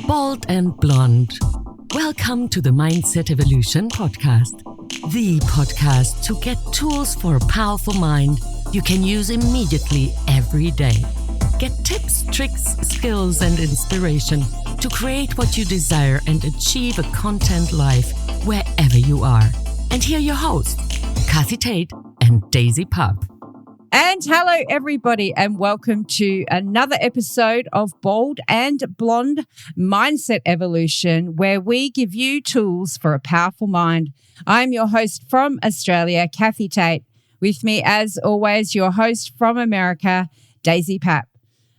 Bold and Blonde. Welcome to the Mindset Evolution podcast. The podcast to get tools for a powerful mind you can use immediately every day. Get tips, tricks, skills, and inspiration to create what you desire and achieve a content life wherever you are. And here are your hosts, Kathi and Daisy. And hello, everybody, and welcome to another episode of Bold and Blonde Mindset Evolution, where we give you tools for a powerful mind. I'm your host from Australia, Kathi Tate. With me, as always, your host from America, Daisy Pap.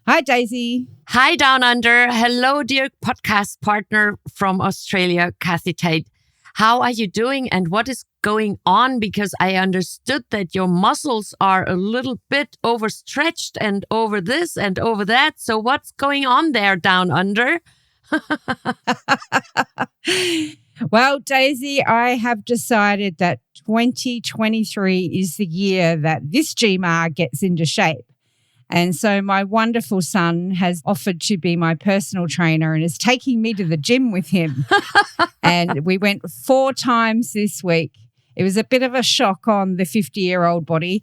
Hi, Daisy. Hi, Down Under. Hello, dear podcast partner from Australia, Kathi Tate. How are you doing and what is going on? Because I understood that your muscles are a little bit overstretched and over this and over that. So what's going on there, Down Under? Well, Daisy, I have decided that 2023 is the year that this GMAR gets into shape. And so my wonderful son has offered to be my personal trainer and is taking me to the gym with him. And we went 4 times this week. It was a bit of a shock on the 50-year-old body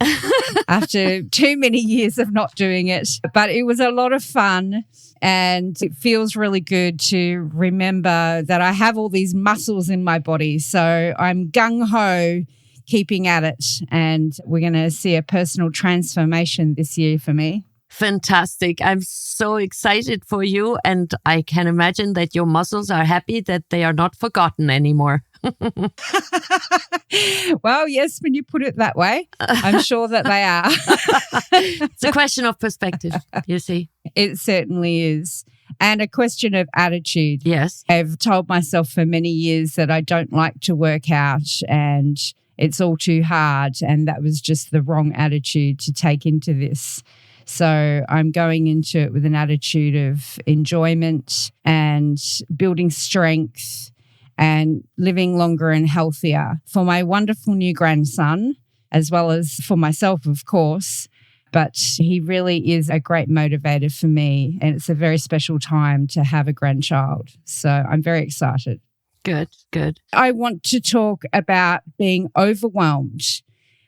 after too many years of not doing it. But it was a lot of fun and it feels really good to remember that I have all these muscles in my body. So I'm gung-ho keeping at it, and we're going to see a personal transformation this year for me. Fantastic. I'm so excited for you, and I can imagine that your muscles are happy that they are not forgotten anymore. Well, yes, when you put it that way, I'm sure that they are. It's a question of perspective, you see. It certainly is. And a question of attitude. Yes. I've told myself for many years that I don't like to work out and it's all too hard. And that was just the wrong attitude to take into this. So I'm going into it with an attitude of enjoyment and building strength and living longer and healthier for my wonderful new grandson, as well as for myself, of course. But he really is a great motivator for me. And it's a very special time to have a grandchild. So I'm very excited. Good, good. I want to talk about being overwhelmed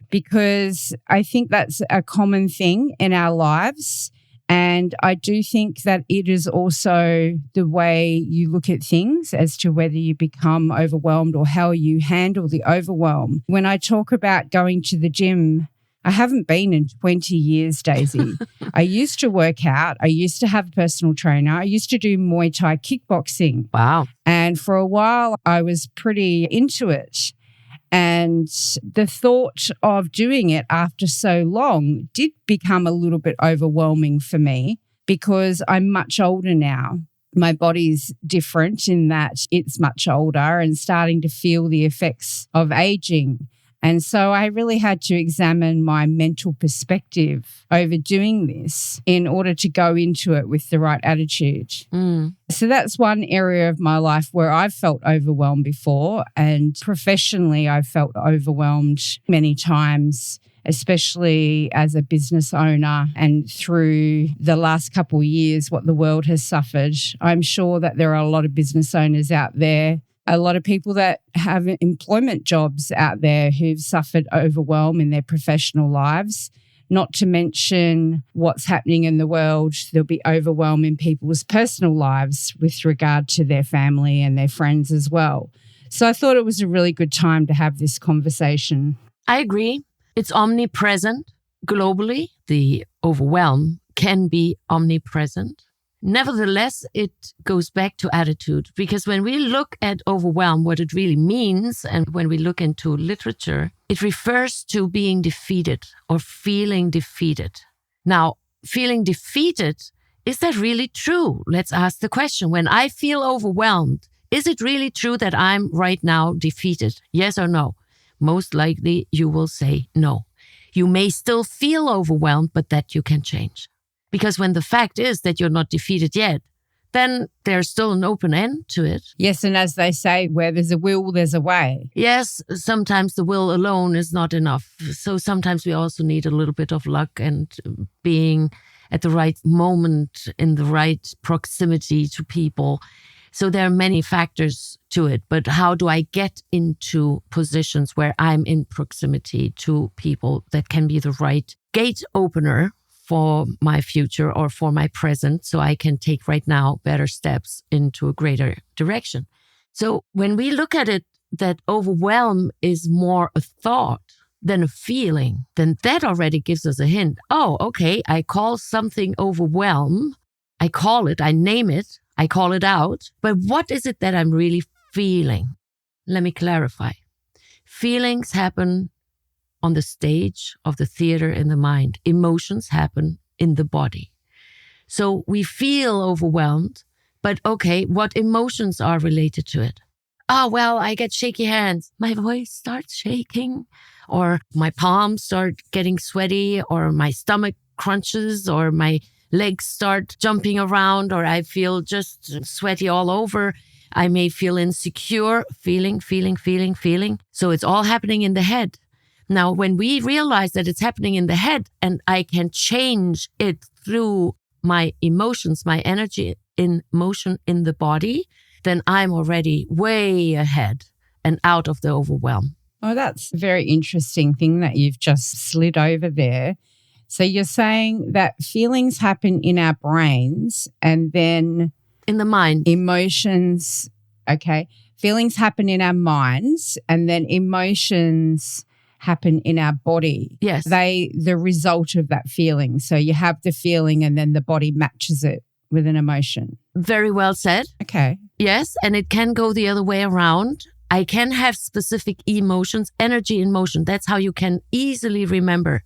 because I think that's a common thing in our lives. And I do think that it is also the way you look at things as to whether you become overwhelmed or how you handle the overwhelm. When I talk about going to the gym, I haven't been in 20 years, Daisy. I used to work out. I used to have a personal trainer. I used to do Muay Thai kickboxing. Wow. And for a while, I was pretty into it. And the thought of doing it after so long did become a little bit overwhelming for me because I'm much older now. My body's different in that it's much older and starting to feel the effects of aging. And so I really had to examine my mental perspective over doing this in order to go into it with the right attitude. So that's one area of my life where I've felt overwhelmed before, and professionally I've felt overwhelmed many times, especially as a business owner and through the last couple of years, what the world has suffered. I'm sure that there are a lot of business owners out there, a lot of people that have employment jobs out there who've suffered overwhelm in their professional lives, not to mention what's happening in the world. There'll be overwhelm in people's personal lives with regard to their family and their friends as well. So I thought it was a really good time to have this conversation. I agree. It's omnipresent globally. The overwhelm can be omnipresent. Nevertheless, it goes back to attitude, because when we look at overwhelm, what it really means, and when we look into literature, it refers to being defeated or feeling defeated. Now, feeling defeated, is that really true? Let's ask the question. When I feel overwhelmed, is it really true that I'm right now defeated? Yes or no? Most likely you will say no. You may still feel overwhelmed, but that you can change. Because when the fact is that you're not defeated yet, then there's still an open end to it. Yes, and as they say, where there's a will, there's a way. Yes, sometimes the will alone is not enough. So sometimes we also need a little bit of luck and being at the right moment, in the right proximity to people. So there are many factors to it. But how do I get into positions where I'm in proximity to people that can be the right gate opener for my future or for my present, so I can take right now better steps into a greater direction? So when we look at it, that overwhelm is more a thought than a feeling, then that already gives us a hint. Oh, okay, I call something overwhelm. I call it, I name it, I call it out. But what is it that I'm really feeling? Let me clarify. Feelings happen on the stage of the theater in the mind. Emotions happen in the body. So we feel overwhelmed, but okay, what emotions are related to it? Oh, well, I get shaky hands. My voice starts shaking, or my palms start getting sweaty, or my stomach crunches, or my legs start jumping around, or I feel just sweaty all over. I may feel insecure, feeling. So it's all happening in the head. Now, when we realize that it's happening in the head and I can change it through my emotions, my energy in motion in the body, then I'm already way ahead and out of the overwhelm. Oh, that's a very interesting thing that you've just slid over there. So you're saying that feelings happen in our brains and then in the mind. Emotions, okay. Feelings happen in our minds and then emotions happen in our body. Yes. The result of that feeling. So you have the feeling and then the body matches it with an emotion. Very well said. Okay. Yes, and it can go the other way around. I can have specific emotions, energy in motion. That's how you can easily remember.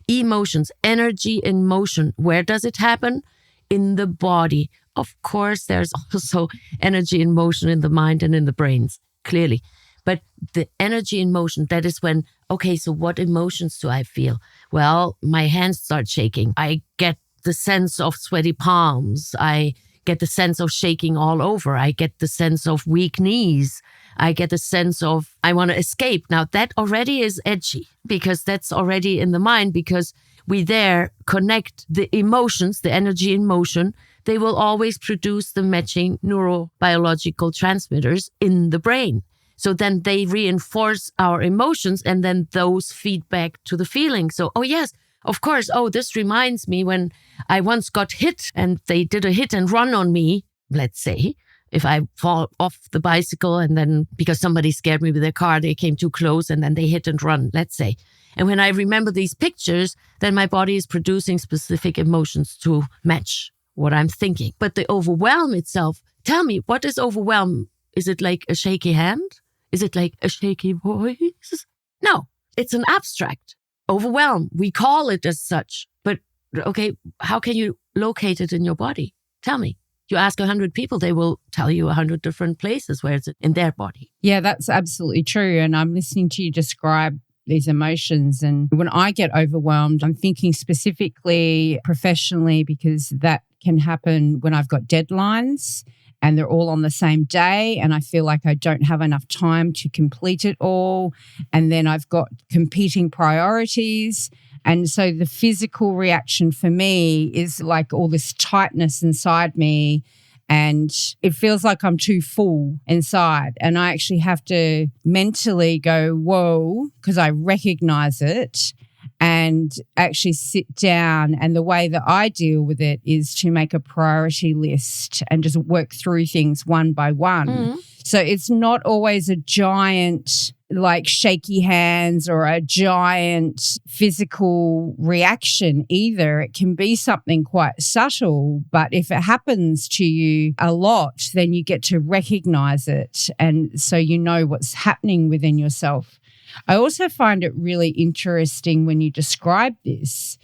Emotions, energy in motion. Where does it happen? In the body. Of course, there's also energy in motion in the mind and in the brains, clearly. But the energy in motion, that is when, okay, so what emotions do I feel? Well, my hands start shaking. I get the sense of sweaty palms. I get the sense of shaking all over. I get the sense of weak knees. I get the sense of I want to escape. Now that already is edgy because that's already in the mind, because we there connect the emotions, the energy in motion. They will always produce the matching neurobiological transmitters in the brain. So then they reinforce our emotions and then those feed back to the feeling. So, oh yes, of course. Oh, this reminds me when I once got hit and they did a hit and run on me, let's say. If I fall off the bicycle and then because somebody scared me with their car, they came too close and then they hit and run, let's say. And when I remember these pictures, then my body is producing specific emotions to match what I'm thinking. But the overwhelm itself, tell me, what is overwhelm? Is it like a shaky hand? Is it like a shaky voice? No, it's an abstract. Overwhelm, we call it as such. But okay, how can you locate it in your body? Tell me. You ask 100 people, they will tell you 100 different places where it's in their body. Yeah, that's absolutely true. And I'm listening to you describe these emotions. And when I get overwhelmed, I'm thinking specifically professionally, because that can happen when I've got deadlines and they're all on the same day and I feel like I don't have enough time to complete it all. And then I've got competing priorities. And so the physical reaction for me is like all this tightness inside me, and it feels like I'm too full inside. And I actually have to mentally go, whoa, because I recognize it, and actually sit down. And the way that I deal with it is to make a priority list and just work through things one by one. Mm-hmm. So it's not always a giant like shaky hands or a giant physical reaction either. It can be something quite subtle, but if it happens to you a lot, then you get to recognize it. And so you know what's happening within yourself. I also find it really interesting when you describe this,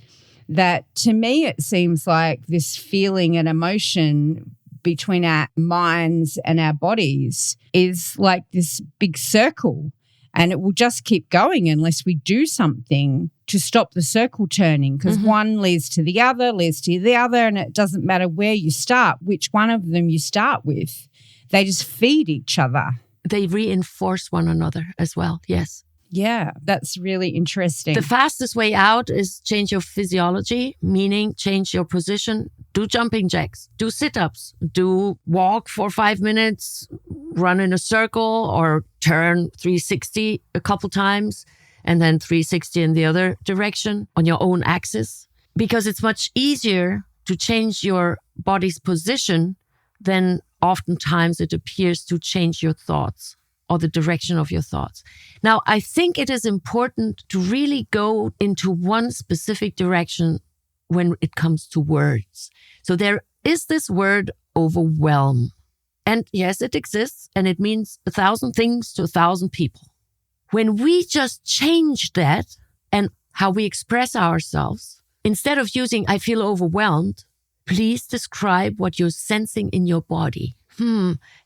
that to me it seems like this feeling and emotion between our minds and our bodies is like this big circle. And it will just keep going unless we do something to stop the circle turning, because one leads to the other, and it doesn't matter where you start, which one of them you start with. They just feed each other. They reinforce one another as well, yes. Yeah, that's really interesting. The fastest way out is change your physiology, meaning change your position, do jumping jacks, do sit-ups, do walk for 5 minutes, run in a circle or turn 360 a couple times and then 360 in the other direction on your own axis. Because it's much easier to change your body's position than oftentimes it appears to change your thoughts or the direction of your thoughts. Now, I think it is important to really go into one specific direction when it comes to words. So there is this word overwhelm. And yes, it exists and it means 1,000 things to 1,000 people. When we just change that and how we express ourselves, instead of using I feel overwhelmed, please describe what you're sensing in your body.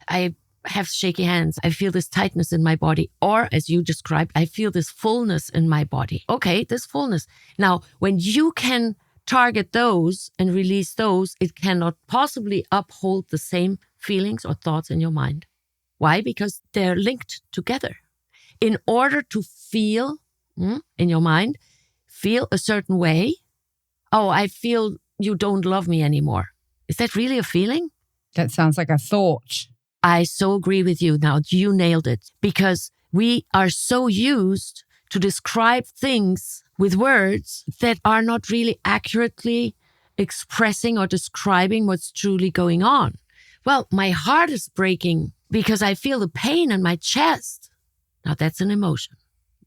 I have shaky hands. I feel this tightness in my body. Or as you described, I feel this fullness in my body. Okay, this fullness. Now, when you can target those and release those, it cannot possibly uphold the same feelings or thoughts in your mind. Why? Because they're linked together. In order to feel in your mind, feel a certain way. Oh, I feel you don't love me anymore. Is that really a feeling? That sounds like a thought. I so agree with you. Now, you nailed it. Because we are so used to describe things with words that are not really accurately expressing or describing what's truly going on. Well, my heart is breaking because I feel the pain in my chest. Now, that's an emotion.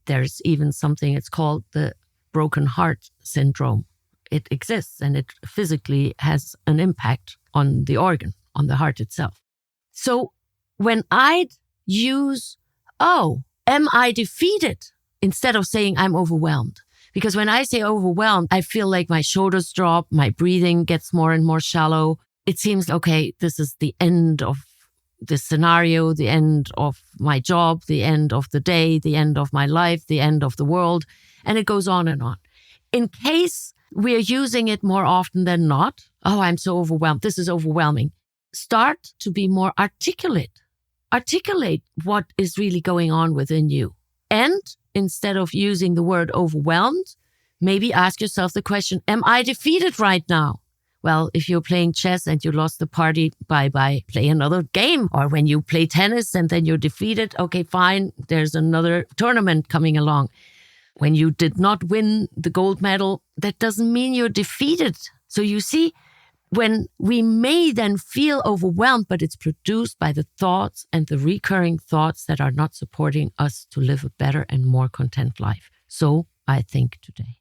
There's even something, it's called the broken heart syndrome. It exists and it physically has an impact on the organ, on the heart itself. So when I use, am I defeated? Instead of saying I'm overwhelmed. Because when I say overwhelmed, I feel like my shoulders drop, my breathing gets more and more shallow. It seems, okay, this is the end of this scenario, the end of my job, the end of the day, the end of my life, the end of the world. And it goes on and on. In case we're using it more often than not, I'm so overwhelmed. This is overwhelming. Start to be more articulate. Articulate what is really going on within you. And instead of using the word overwhelmed, maybe ask yourself the question, am I defeated right now? Well, if you're playing chess and you lost the party, bye-bye, play another game. Or when you play tennis and then you're defeated, okay, fine, there's another tournament coming along. When you did not win the gold medal, that doesn't mean you're defeated. So you see, when we may then feel overwhelmed, but it's produced by the thoughts and the recurring thoughts that are not supporting us to live a better and more content life. So I think today.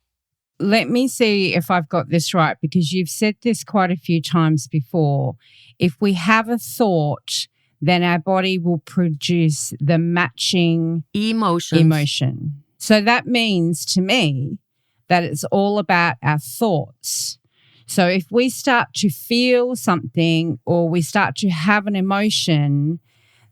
Let me see if I've got this right, because you've said this quite a few times before. If we have a thought, then our body will produce the matching emotion. So that means to me that it's all about our thoughts. So if we start to feel something or we start to have an emotion,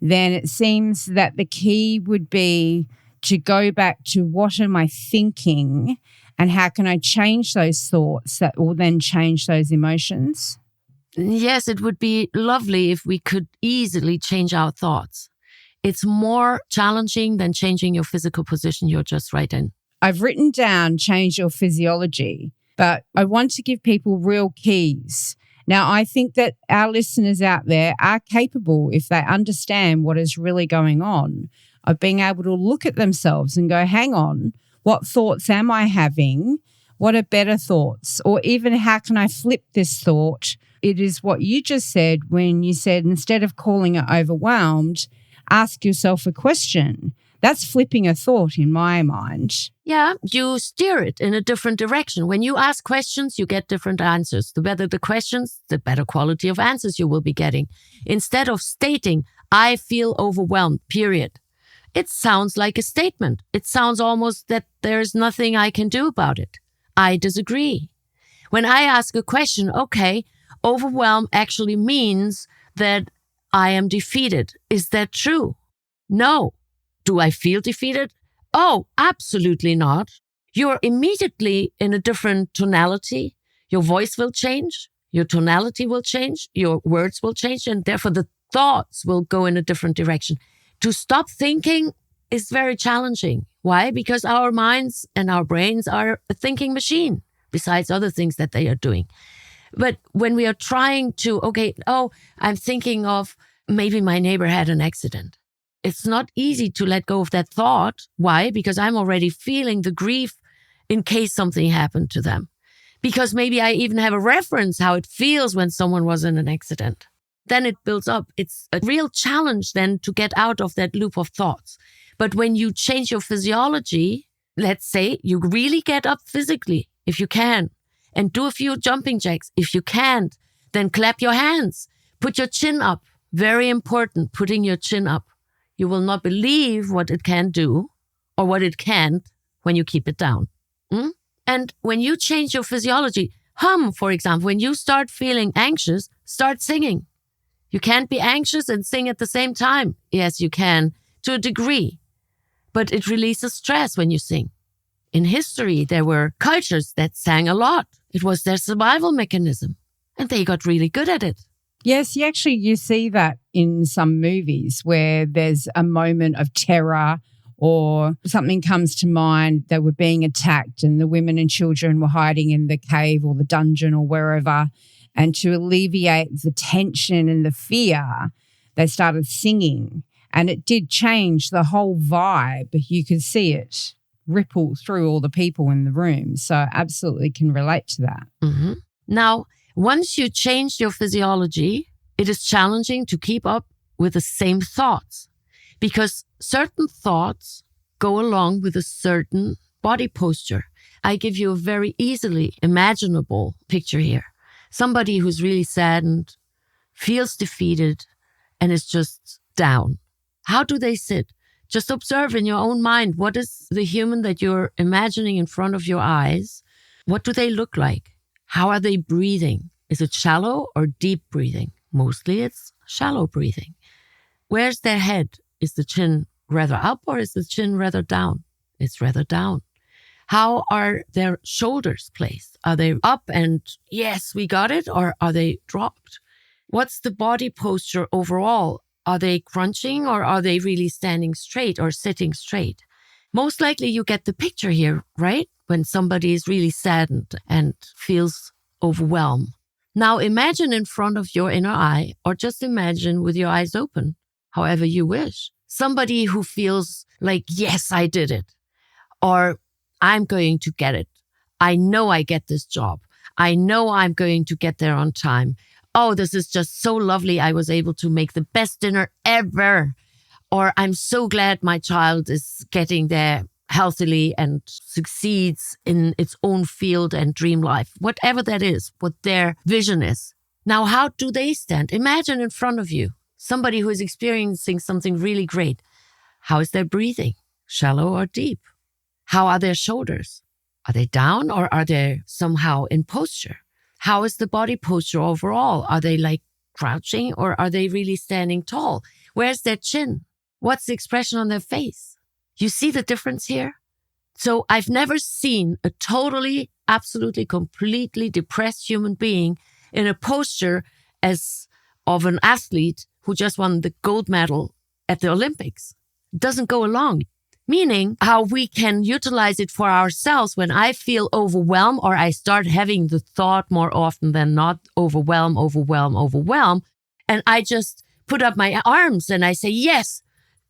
then it seems that the key would be to go back to what am I thinking and how can I change those thoughts that will then change those emotions? Yes, it would be lovely if we could easily change our thoughts. It's more challenging than changing your physical position you're just right in. I've written down change your physiology, but I want to give people real keys. Now, I think that our listeners out there are capable, if they understand what is really going on, of being able to look at themselves and go, hang on, what thoughts am I having? What are better thoughts? Or even how can I flip this thought? It is what you just said when you said instead of calling it overwhelmed, ask yourself a question. That's flipping a thought in my mind. Yeah, you steer it in a different direction. When you ask questions, you get different answers. The better the questions, the better quality of answers you will be getting. Instead of stating, I feel overwhelmed, period. It sounds like a statement. It sounds almost that there's nothing I can do about it. I disagree. When I ask a question, okay, overwhelm actually means that I am defeated. Is that true? No. Do I feel defeated? Oh, absolutely not. You're immediately in a different tonality. Your voice will change. Your tonality will change. Your words will change. And therefore the thoughts will go in a different direction. To stop thinking is very challenging. Why? Because our minds and our brains are a thinking machine, besides other things that they are doing. But when we are trying to, I'm thinking of maybe my neighbor had an accident. It's not easy to let go of that thought. Why? Because I'm already feeling the grief in case something happened to them. Because maybe I even have a reference how it feels when someone was in an accident. Then it builds up. It's a real challenge then to get out of that loop of thoughts. But when you change your physiology, let's say you really get up physically, if you can, and do a few jumping jacks. If you can't, then clap your hands. Put your chin up. Very important, putting your chin up. You will not believe what it can do or what it can't when you keep it down. And when you change your physiology, hum, for example, when you start feeling anxious, start singing. You can't be anxious and sing at the same time. Yes, you can, to a degree. But it releases stress when you sing. In history, there were cultures that sang a lot. It was their survival mechanism. And they got really good at it. Yes, you see that in some movies where there's a moment of terror or something comes to mind. They were being attacked and the women and children were hiding in the cave or the dungeon or wherever. And to alleviate the tension and the fear, they started singing. And it did change the whole vibe. You could see it ripple through all the people in the room. So I absolutely can relate to that. Mm-hmm. Now, once you change your physiology, it is challenging to keep up with the same thoughts because certain thoughts go along with a certain body posture. I give you a very easily imaginable picture here. Somebody who's really saddened, feels defeated, and is just down. How do they sit? Just observe in your own mind, what is the human that you're imagining in front of your eyes? What do they look like? How are they breathing? Is it shallow or deep breathing? Mostly it's shallow breathing. Where's their head? Is the chin rather up or is the chin rather down? It's rather down. How are their shoulders placed? Are they up and yes, we got it? Or are they dropped? What's the body posture overall? Are they crunching or are they really standing straight or sitting straight? Most likely you get the picture here, right? When somebody is really saddened and feels overwhelmed. Now imagine in front of your inner eye or just imagine with your eyes open, however you wish. Somebody who feels like, yes, I did it. Or I'm going to get it. I know I get this job. I know I'm going to get there on time. Oh, this is just so lovely. I was able to make the best dinner ever. Or I'm so glad my child is getting there healthily and succeeds in its own field and dream life. Whatever that is, what their vision is. Now, how do they stand? Imagine in front of you, somebody who is experiencing something really great. How is their breathing? Shallow or deep? How are their shoulders? Are they down or are they somehow in posture? How is the body posture overall? Are they like crouching or are they really standing tall? Where's their chin? What's the expression on their face? You see the difference here? So I've never seen a totally, absolutely, completely depressed human being in a posture as of an athlete who just won the gold medal at the Olympics. It doesn't go along. Meaning how we can utilize it for ourselves when I feel overwhelmed or I start having the thought more often than not, overwhelm. And I just put up my arms and I say, yes,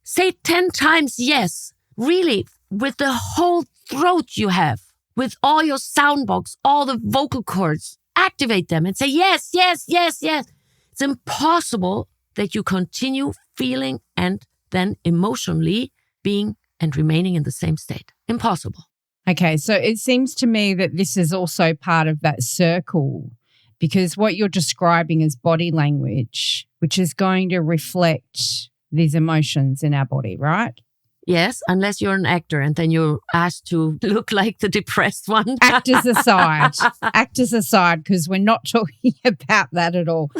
say 10 times yes, really, with the whole throat you have, with all your sound box, all the vocal cords, activate them and say, yes, yes, yes, yes. It's impossible that you continue feeling and then emotionally being and remaining in the same state. Impossible. Okay, so it seems to me that this is also part of that circle because what you're describing is body language, which is going to reflect these emotions in our body, right? Yes, unless you're an actor and then you're asked to look like the depressed one. Actors aside, because we're not talking about that at all.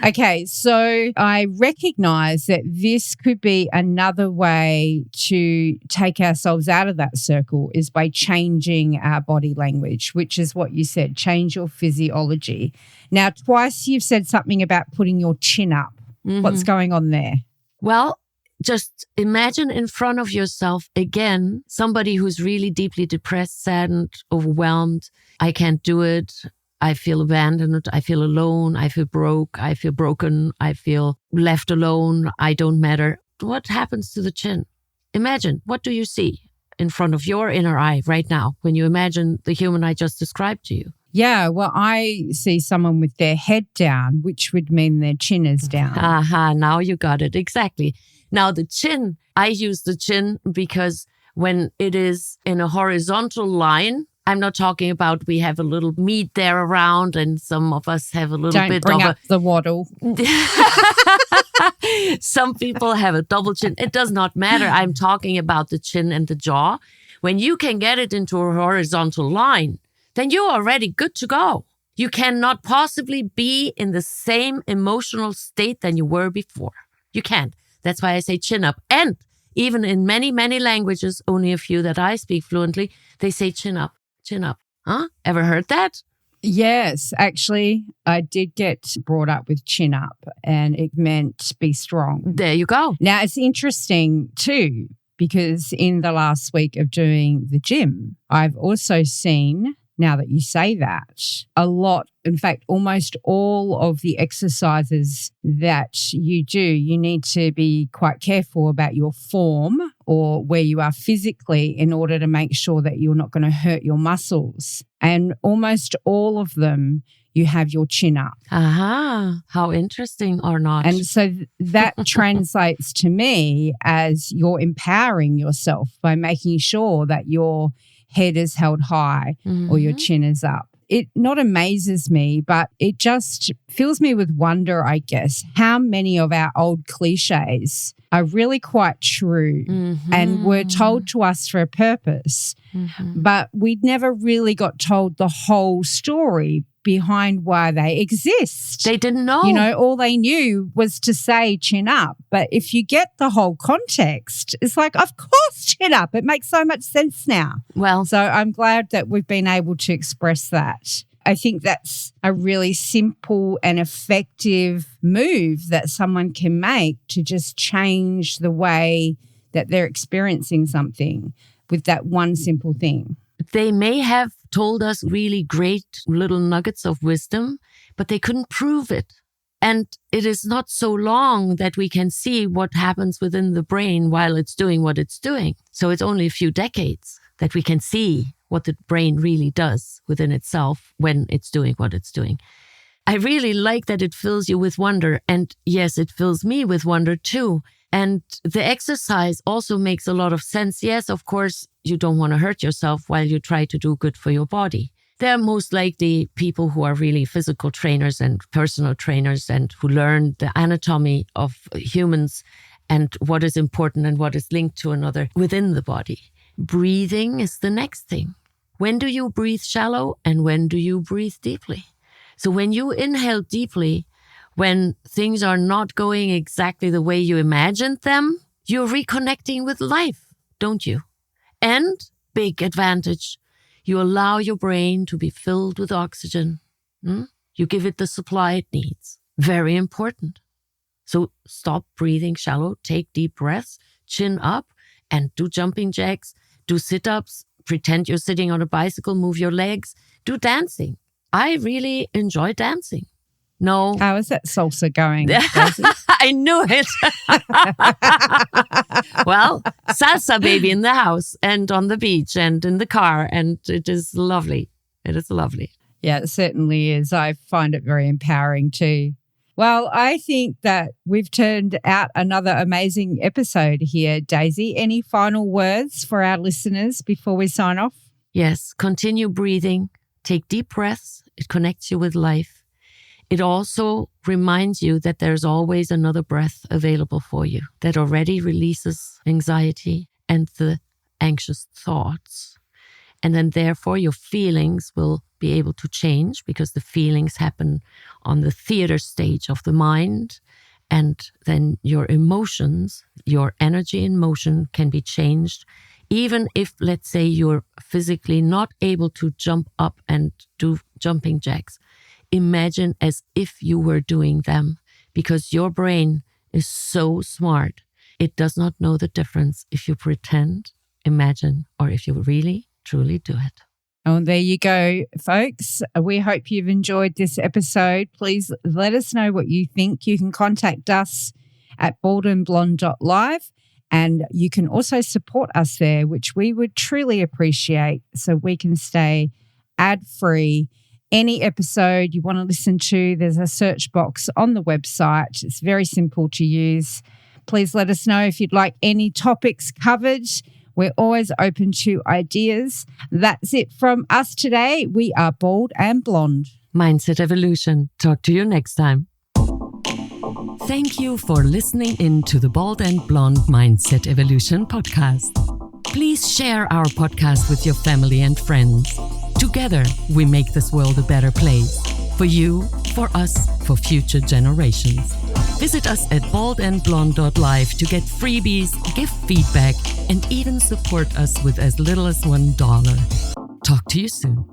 Okay, so I recognize that this could be another way to take ourselves out of that circle is by changing our body language, which is what you said, change your physiology. Now, twice you've said something about putting your chin up. Mm-hmm. What's going on there? Well, just imagine in front of yourself again, somebody who's really deeply depressed, saddened, overwhelmed. I can't do it. I feel abandoned. I feel alone. I feel broke. I feel broken. I feel left alone. I don't matter. What happens to the chin? Imagine, what do you see in front of your inner eye right now when you imagine the human I just described to you? Yeah, well, I see someone with their head down, which would mean their chin is down. Aha, now you got it. Exactly. Now the chin, I use the chin because when it is in a horizontal line, I'm not talking about we have a little meat there around and some of us have a little Don't bit bring of up the waddle. Some people have a double chin. It does not matter. I'm talking about the chin and the jaw. When you can get it into a horizontal line, then you're already good to go. You cannot possibly be in the same emotional state than you were before. You can't. That's why I say chin up. And even in many, many languages, only a few that I speak fluently, they say chin up, chin up. Huh? Ever heard that? Yes, actually, I did get brought up with chin up and it meant be strong. There you go. Now, it's interesting too, because in the last week of doing the gym, I've also seen, now that you say that, a lot, in fact, almost all of the exercises that you do, you need to be quite careful about your form or where you are physically in order to make sure that you're not going to hurt your muscles. And almost all of them, you have your chin up. Aha, how interesting or not. And so that translates to me as you're empowering yourself by making sure that your head is held high or your chin is up. It not amazes me, but it just fills me with wonder, I guess, how many of our old cliches are really quite true and were told to us for a purpose. But we never really got told the whole story behind why they exist. They didn't know. You know, all they knew was to say chin up. But if you get the whole context, it's like, of course, chin up. It makes so much sense now. Well, So I'm glad that we've been able to express that. I think that's a really simple and effective move that someone can make to just change the way that they're experiencing something with that one simple thing. they may have told us really great little nuggets of wisdom, but they couldn't prove it. And it is not so long that we can see what happens within the brain while it's doing what it's doing. So it's only a few decades that we can see what the brain really does within itself when it's doing what it's doing. I really like that it fills you with wonder. And yes, it fills me with wonder too. And the exercise also makes a lot of sense. Yes, of course, you don't want to hurt yourself while you try to do good for your body. They're most likely people who are really physical trainers and personal trainers and who learn the anatomy of humans and what is important and what is linked to another within the body. Breathing is the next thing. When do you breathe shallow and when do you breathe deeply? So when you inhale deeply, when things are not going exactly the way you imagined them, you're reconnecting with life, don't you? And big advantage, you allow your brain to be filled with oxygen. You give it the supply it needs. Very important. So stop breathing shallow, take deep breaths, chin up, and do jumping jacks, do sit-ups, pretend you're sitting on a bicycle, move your legs, do dancing. I really enjoy dancing. No. How is that salsa going, Daisy? I knew it. Well, salsa baby in the house and on the beach and in the car. And it is lovely. It is lovely. Yeah, it certainly is. I find it very empowering too. Well, I think that we've turned out another amazing episode here, Daisy. Any final words for our listeners before we sign off? Yes, continue breathing. Take deep breaths. It connects you with life. It also reminds you that there's always another breath available for you that already releases anxiety and the anxious thoughts. And then therefore your feelings will be able to change because the feelings happen on the theater stage of the mind. And then your emotions, your energy in motion can be changed. Even if, let's say, you're physically not able to jump up and do jumping jacks, imagine as if you were doing them because your brain is so smart. It does not know the difference if you pretend, imagine, or if you really, truly do it. Oh, there you go, folks. We hope you've enjoyed this episode. Please let us know what you think. You can contact us at baldandblonde.live, and you can also support us there, which we would truly appreciate, so we can stay ad-free. Any episode you want to listen to, there's a search box on the website. It's very simple to use. Please let us know if you'd like any topics covered. We're always open to ideas. That's it from us today. We are Bald and Blonde. Mindset Evolution. Talk to you next time. Thank you for listening in to the Bald and Blonde Mindset Evolution podcast. Please share our podcast with your family and friends. Together, we make this world a better place. For you, for us, for future generations. Visit us at baldandblonde.live to get freebies, give feedback, and even support us with as little as $1. Talk to you soon.